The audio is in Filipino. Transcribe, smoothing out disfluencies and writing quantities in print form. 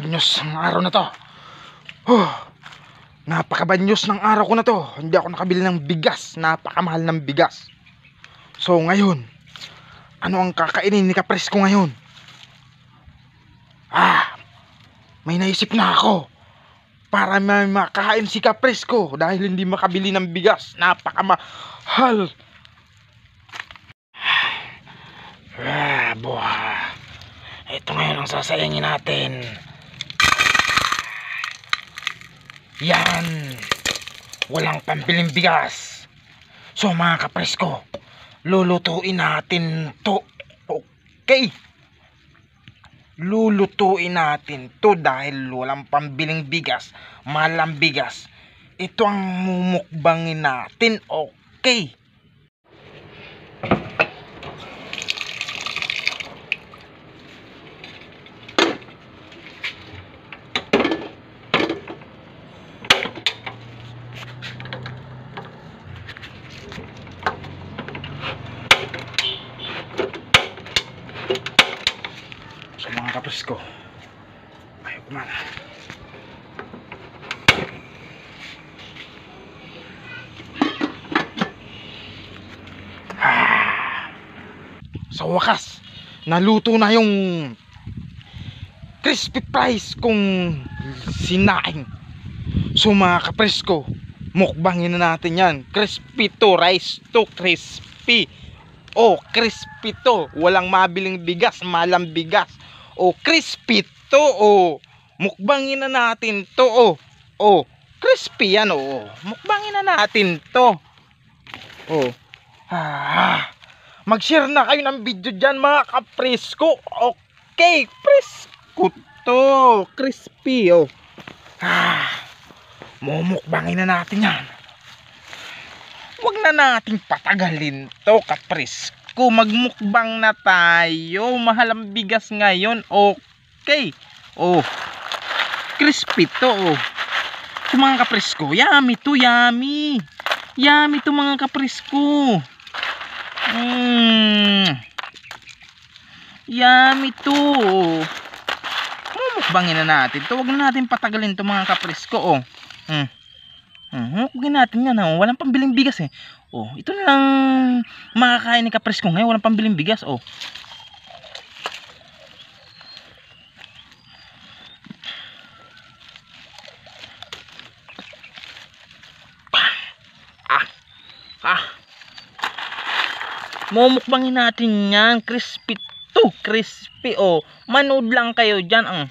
Napakabanyos ng araw na to. Napakabanyos ng araw ko na to. Hindi ako nakabili ng bigas. Napakamahal ng bigas. So ngayon, ano ang kakainin ni Kapres ko ngayon? May naisip na ako para may makain si Kapres ko dahil hindi makabili ng bigas. Napakamahal. Buha. Ito ngayon ang sasayangin natin. Yan. Walang pambiling bigas. So mga Kapres ko, lulutuin natin to. Okay. Lulutuin natin to dahil walang pambiling bigas. Mahal ang bigas. Ito ang mumukbangin natin. Okay. So mga Kapres ko, ayaw kumana. Sa wakas, naluto na yung crispy fries kong sinaing. So mga Kapres ko, mukbangin na natin yan. Crispy to, rice to crispy. Crispy to. Walang mabiling bigas, malang bigas. Crispy to. Mukbangin na natin to. Crispy yan. Mukbangin na natin to. Mag-share na kayo ng video dyan mga Kapres ko. Okay, presko to. Crispy. Mumukbangin na natin yan. Huwag na nating patagalin to, Kapres ko. Magmukbang na tayo. Mahal ang bigas ngayon. Okay. Crispy to. Ito mga Kapres ko. Yummy to, yummy. Yummy to mga Kapres ko. Yummy to. Mumukbangin na natin to. Huwag na natin patagalin to mga Kapres ko. Huwag natin yan. Walang pambiling bigas eh. Ito na lang makakain ni Kapres ko ngayon. Walang pambiling bigas. Mumukbangin natin yan. Crispy to. Crispy. Manood lang kayo dyan.